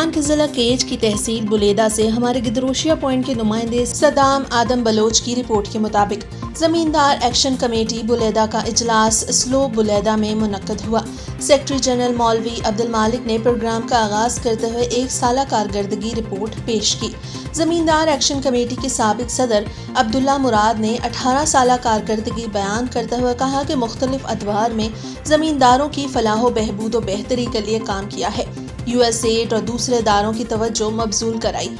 बलूचिस्तान के जिला केज की तहसील बुलेदा से हमारे गिदरोशिया पॉइंट के नुमाइंदे सदाम आदम बलोच की रिपोर्ट के मुताबिक जमींदार एक्शन कमेटी बुलेदा का इजलास स्लो बुलेदा में मुनक्कद हुआ। सेक्रेटरी जनरल मौलवी अब्दुल मालिक ने प्रोग्राम का आगाज करते हुए एक साला कारकर्दगी रिपोर्ट पेश की। जमींदार एक्शन कमेटी के साबिक सदर अब्दुल्ला मुराद ने 18 साला कारकर्दगी बयान करते हुए कहा कि मुख्तलिफ अदवार में जमींदारों की फलाह बहबूद व बेहतरी के लिए काम किया है। यूएसएड और दूसरे इदारों की तवज्जो मबजूल कराई।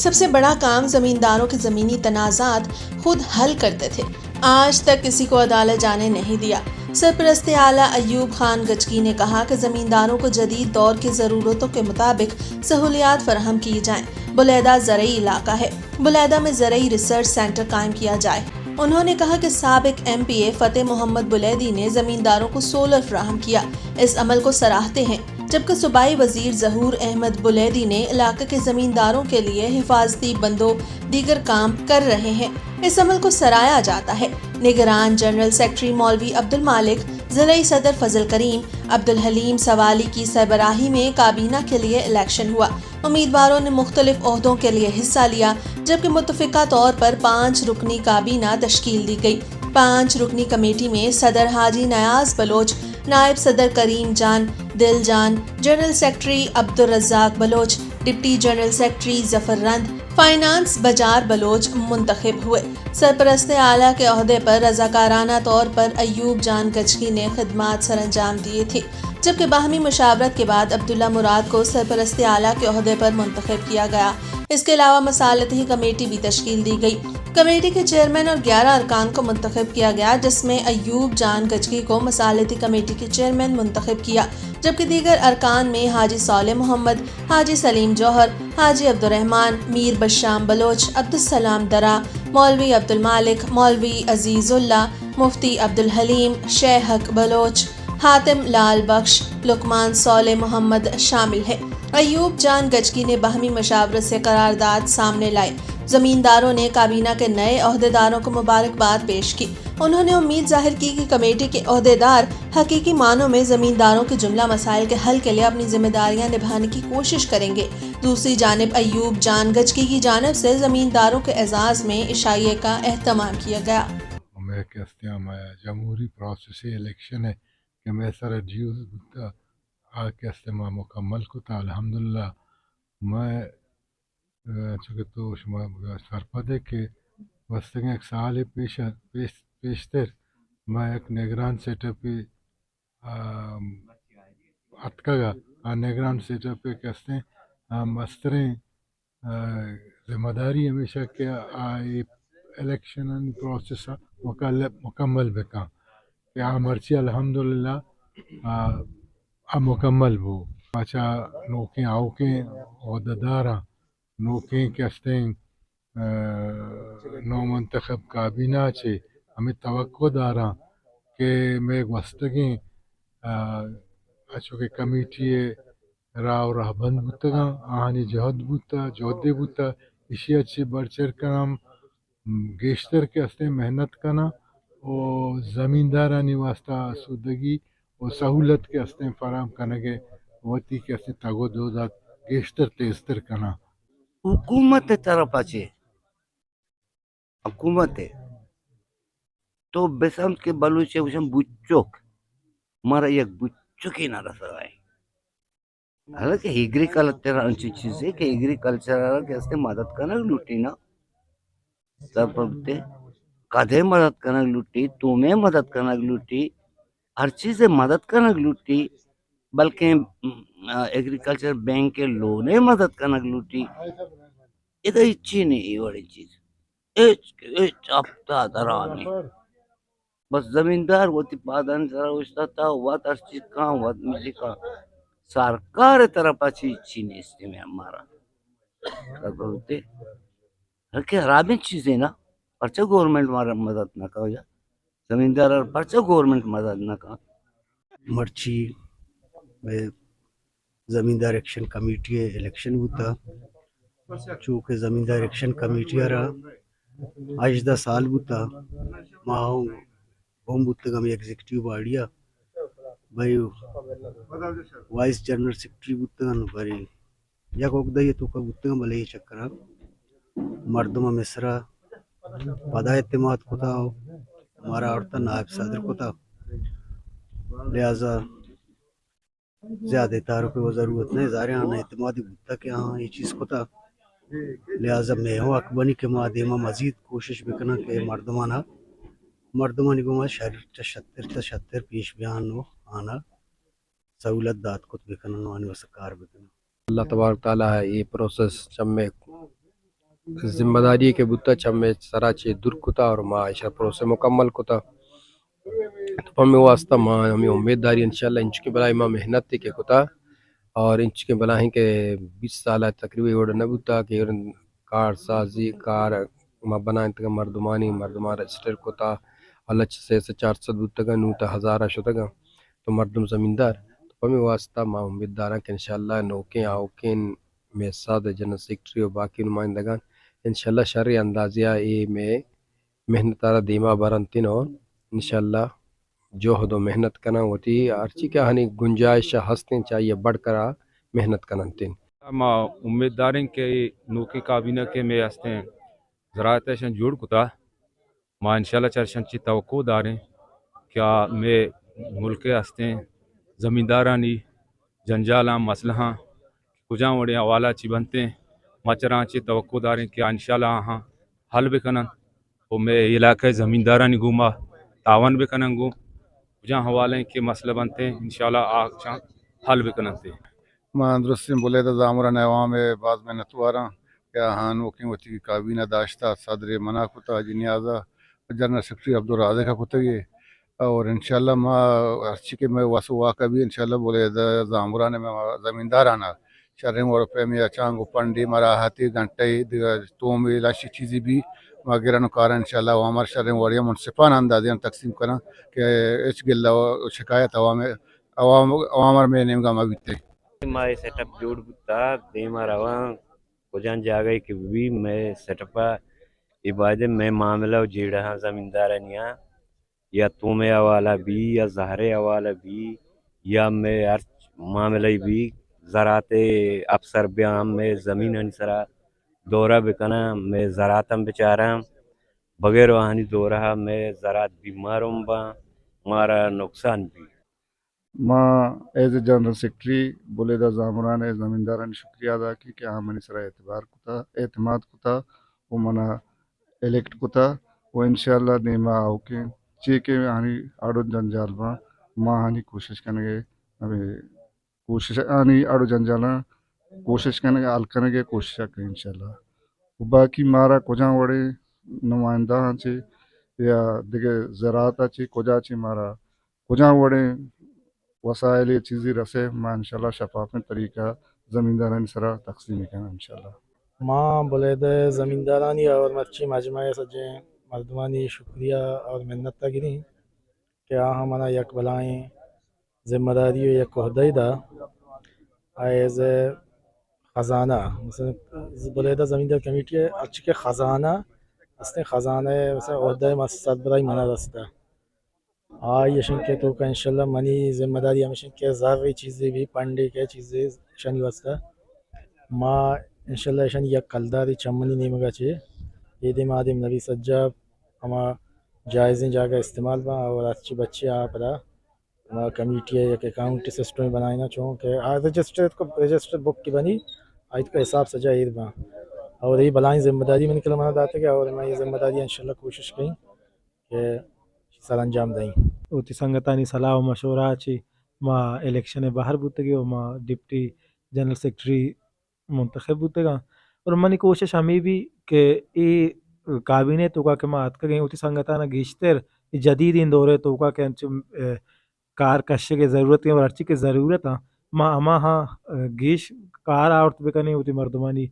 सबसे बड़ा काम जमींदारों के जमीनी तनाजात खुद हल करते थे। आज तक किसी को अदालत जाने नहीं दिया। सरपरस्त आला अयूब खान गचकी ने कहा कि जमींदारों को जदीद दौर की ज़रूरतों के मुताबिक सहूलियात फराहम की जाएं। बुलेदा ज़रई इलाका है। बुलेदा में ज़रई रिसर्च सेंटर कायम किया जाए। उन्होंने कहा कि साबिक MPA फतेह मोहम्मद बुलेदी ने जमींदारों को सोलर फराहम किया। इस अमल को सराहते हैं। जबकि सूबाई वजीर जहूर अहमद बुलेदी ने इलाके के जमींदारों के लिए हिफाजती बंदो दीगर काम कर रहे हैं। इस अमल को सराहा जाता है। निगरान जनरल सेक्रेटरी मौलवी अब्दुल मालिक, जिला सदर फजल करीम, अब्दुल हलीम सवाली की सरबराही में काबीना के लिए इलेक्शन हुआ। उम्मीदवारों ने मुख्तलिफ ओहदों के लिए हिस्सा लिया, जबकि मुतफिका तौर पर 5 रुकनी काबीना तश्कील दी गई। 5 रुकनी कमेटी में सदर हाजी नयाज बलोच, नायब सदर करीम Jan Dil Jan, general secretary Abdul Razzaq Baloch, deputy general secretary Zafar Rind, finance Bazar Baloch मुंतखब हुए। सरपरस्त आला के ओहदे पर रजाकाराना तौर पर अयूब जान गचकी ने खिदमात सर अंजाम दिए थे, जबकि बाहमी मुशावरत के बाद अब्दुल्ला मुराद को सरपरस्त आला के ओहदे पर मुंतखब किया गया। इसके अलावा मसालती कमेटी भी तश्कील दी गई। कमेटी के चेयरमैन और 11 अरकान को मुंतखब किया गया, जिसमें अयूब जान गचकी को मसालती कमेटी के चेयरमैन मुंतखब किया, जबकि दीगर अरकान में हाजी साले मोहम्मद, हाजी सलीम जौहर, हाजी अब्दुर्रहमान, मीर बशाम बलोच, अब्दुलसलाम दरा, मौलवी अब्दुल मालिक, मौलवी अजीजुल्ला, मुफ्ती अब्दुल हलीम, शेख हक बलोच, हातिम लाल बख्श, लुकमान साले मोहम्मद शामिल है। अयूब जान गचकी ने बाहमी मशावरत से करारदाद सामने लाई। जमींदारों ने काबीना के नए ओहदेदारों को मुबारकबाद पेश की। उन्होंने उम्मीद जाहिर की कि कमेटी के ओहदेदार हकीकी मानों में जमींदारों के जुमला मसाइल के हल के लिए अपनी जिम्मेदारियां निभाने की कोशिश करेंगे। दूसरी जानिब अयूब जान गचकी की जानिब से जमींदारों के एजाज में इशाइये का एहतमाम किया गया। मैं कहते हैं जमहूरी प्रोसेस इलेक्शन है कि मैं सारा ड्यूज कहते हैं मुकम्मल को था अल्हम्दुलिल्लाह मैं चूँकि तो सरपदे के वस्तु एक साल पेशतर मैं एक निगरान सेटअप अटका निगरान सेटअप पे कहते हैं मस्तरें जिम्मेदारी हमेशा के इलेक्शन प्रोसेस मुकम्मल बेका कि मर्ची अल्हम्दुलिल्लाह मुकम्मल वो अच्छा नौके आओके अहदेदारा नौके कहते हैं नौ मंतखब काबीना छे हमें तवक्को दारा कि मैं वस्तगी चूँकि कमेटी राव रहबंद बुतगा आहानी जहद बुता जोदे बुता इसी अच्छी बढ़ चढ़ कर हम गेश्तर के हस्ते मेहनत करना और ज़मींदारानी वास्ता आसूदगी और सहूलत के हस्ते फराम करने के वती के हस्ते तगो दोदात गेश्तर तेस्तर करना हुकूमत तरफाचे हुकूमत तो बेसमत के बलूचे उशम बुच्चोक मारा एक बुच्चोकी ना रसा है। हालांकि एग्रीकल्चर अच्छी चीज है कि एग्रीकल्चर के हस्ते मदद करना लूटी ना तब कदे मदद करना लूटी तुम्हें मदद करना लूटी हर चीज मदद करना लूटी बल्कि एग्रीकल्चर बैंक के लोने मदद करना लूटी इधर इच्छी नहीं ये वाली चीज चपता दरानी बस जमींदार होती पादन जरा उसता था हुआ हर चीज कहाँ हुआ मुझे कहाँ सरकार तरफ अच्छी इच्छी नहीं इसमें में हमारा तब बोलते हल्के हरामी चीजें ना पर्चा गवर्नमेंट हमारा मदद ना करो या जमींदार और पर्चा गवर्नमेंट मदद ना करो मर्ची में ज़मींदार एक्शन कमेटी इलेक्शन होता चूँकि ज़मींदार एक्शन कमेटी रहा आजदा साल होता माओ होम बुतगम एग्जीक्यूटिव बाड़िया भाई वाइस जनरल सेक्रेटरी बुतगन भाई یک وقت تو کا گتگا بلے چکرا مردم مصرا پدا اعتماد کو تھا ہمارا عورتہ نائب صدر کو تھا، لہٰذا زیادہ تعارف کو ضرورت نہیں، ظاہر آنا اعتمادی بودتا کہ ہاں یہ چیز کو تھا، لہٰذا میں ہوں اکبنی کے مادیمہ مزید کوشش بکنا کہ مردمانی گما شہر تشتر پیش بیان ہو آنا سہولت داد کت بکنا نوانی وسکار بکنا اللہ تبارک تعالیٰ ہے یہ پروسیس چمے ذمہ داری کے بتا چمے سراچے در کتا اور ما ایشا پروسیس مکمل کتا تو ہمیں واسطہ ماں ہمیں امید داری انشاءاللہ انچ کے بلائی ماں محنت تی کے کتا اور انچ کے بلائی کے 20 سالہ تقریبی اوڑا نبوتا کہ کار سازی کار ما بنائیں تک مردمان رجسٹر کتا اللہ سے 400 بوتا نوتا ہزارہ شتا تو مردم زمیندار تو ہمیں واسطہ ماں امید دارا کہ انشاءاللہ نوکیں آوکیں میں سادہ جنرل سیکٹری و باقی نمائندگان انشاءاللہ شرعی اندازیہ اے میں محنت آرہ دیما برنتین اور انشاءاللہ جوہد و محنت کنا ہوتی ہرچی کیا ہنی گنجائش ہستیں چاہیے بڑھ کر محنت کننتین ما امید داریں کہ نوکی کابینہ کے میں ہستے زراعت شن جوڑ کتا ما انشاءاللہ چرشن چی توقع داریں کیا میں ملک ہستے زمیندارانی جنجالاں مسئلہ کجاں وڑے حوالہ چی بنتے مچراں چی توقع داریں کہ انشاءاللہ ہاں حل بکنن وہ میں علاقہ زمیندارانی گوما تعاون بکنن گو کجاں حوالیں کے مسئلہ بنتے انشاءاللہ آشان حل بکنن تے ما درستیم بولے دا زامران عوام بعض محنتوارا کیا ہان وکیں وتی کابینہ داشتا صدر منا کتا جنیازہ جنرل سیکرٹری عبدالرازق کا کتگی اور انشاءاللہ ما ہرچی کے میں واسو واقع بھی انشاءاللہ بولے دا زامران میں زمیندارانا شرم اور پیمی چانگو پنڈی مراحتی گھنٹے تومی لاشی چیزی بھی گرانو کارا انشاءاللہ عوامر شرم وڑیا منصفان اندازیاں تقسیم کرنا کہ اچ گلہ شکایت عوامر میں نمگا مبیتے مائی سیٹ اپ جوڑ بتا دیما رواں کجان جاگئی کہ بھی میں سیٹ اپ عبادت میں معاملہ جیڑا ہاں زمیندارانیاں یا تو میں حوالہ بھی یا زہرے حوالہ بھی یا میں ہر معاملہ بھی زراعت افسر بیام میں زمین انسرا دورہ بکنا میں زراعتم بچارا بغیر وہانی دورہ میں زراعت بیماروں با مارا نقصان بھی ماں ایز اے جنرل سیکرٹری بولے دا زامران زمینداران شکریہ ادا کی کہ ہاں منی سرا اعتماد کتا وہ منا الیکٹ کتا وہ انشاءاللہ دیما اوکے چیکے ہانی آڑو جنجال ماں ہانی کوشش کرنے کوشش آنی آڑو جنجالا کوشش کرنے حل کرنے کے کوشش کریں انشاءاللہ باقی مارا کجاں وڑے نمائندہ ہاں چے یا دیکھے زراعت چے کجا چے مارا کجاں وڑے وسائل یہ چیزیں رسے میں انشاءاللہ شفاف طریقہ زمینداران سرا تقسیم کرنا انشاءاللہ ماں بولے دے زمیندارانی اور مرچی مجمع سجیں مردمانی شکریہ اور منت گریں کہ آہاں منا یک بلائیں ذمہ داری و یک عہدہ دا ایز خزانہ مثلا بولے دا زمیندار کمیٹی ہے اچھی کے خزانہ اس نے خزانہ مثلا عہدہ مسد برائی منا رستا یشن کے تو کا انشاءاللہ منی ذمہ داری ہمیشن کے ضروری چیزیں بھی پنڈے کے چیزیں شنی واسطہ ماں انشاءاللہ شن یک کلداری چمنی نیمگا چھے یہ دے مادم نبی سجاب ہما جائزیں جاگہ استعمال با اور اچھی بچے آپ دا ہما کمیٹی ہے یک اکاؤنٹ سسٹم بنائینا چون کہ رجسٹر بک کی بنی آئیت کا حساب سجا اید با اور یہ بلائیں ذمہ داری میں نکل مانا داتے گا اور میں یہ ذمہ داری انشاءاللہ کوشش کریں کہ سر انجام دیں اوتی سنگتانی صلاح و مشورہ چی ما الیکشن باہر بوتے گے ما ڈپٹی جنرل سیکرٹری منتخب بوتے گا اور منی کوشش ہمیں بھی کہ ای کابینہ تو کا کہ ما اتکا گئیں اوتی سنگتانا گیشتر جدید ان دورے تو کا کہ کار کشے کے ضرورت ہے اور ہرچی کے ضرورت ہے ما اما ہاں گیش کار آورت بکنے ہوتی مردمانی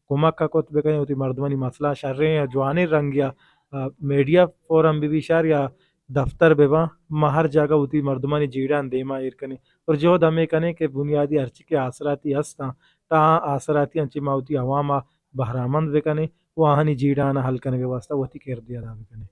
کمک کا کت بکنے ہوتی مردمانی مسئلہ شریں یا جوانے رنگ یا میڈیا فورم بھی شار یا دفتر بے ما ہر جگہ ہوتی مردمانی جیڑان دیما ایر کنے اور جو دمے کنے کہ بنیادی ہرچی کے آثراتی ہستا تا آثراتی انچی ما ہوتی عواما بہرامند بکنے وہ آہنی جیڑان حل کنے کے واسطہ وہ تی کردیا دا بکنے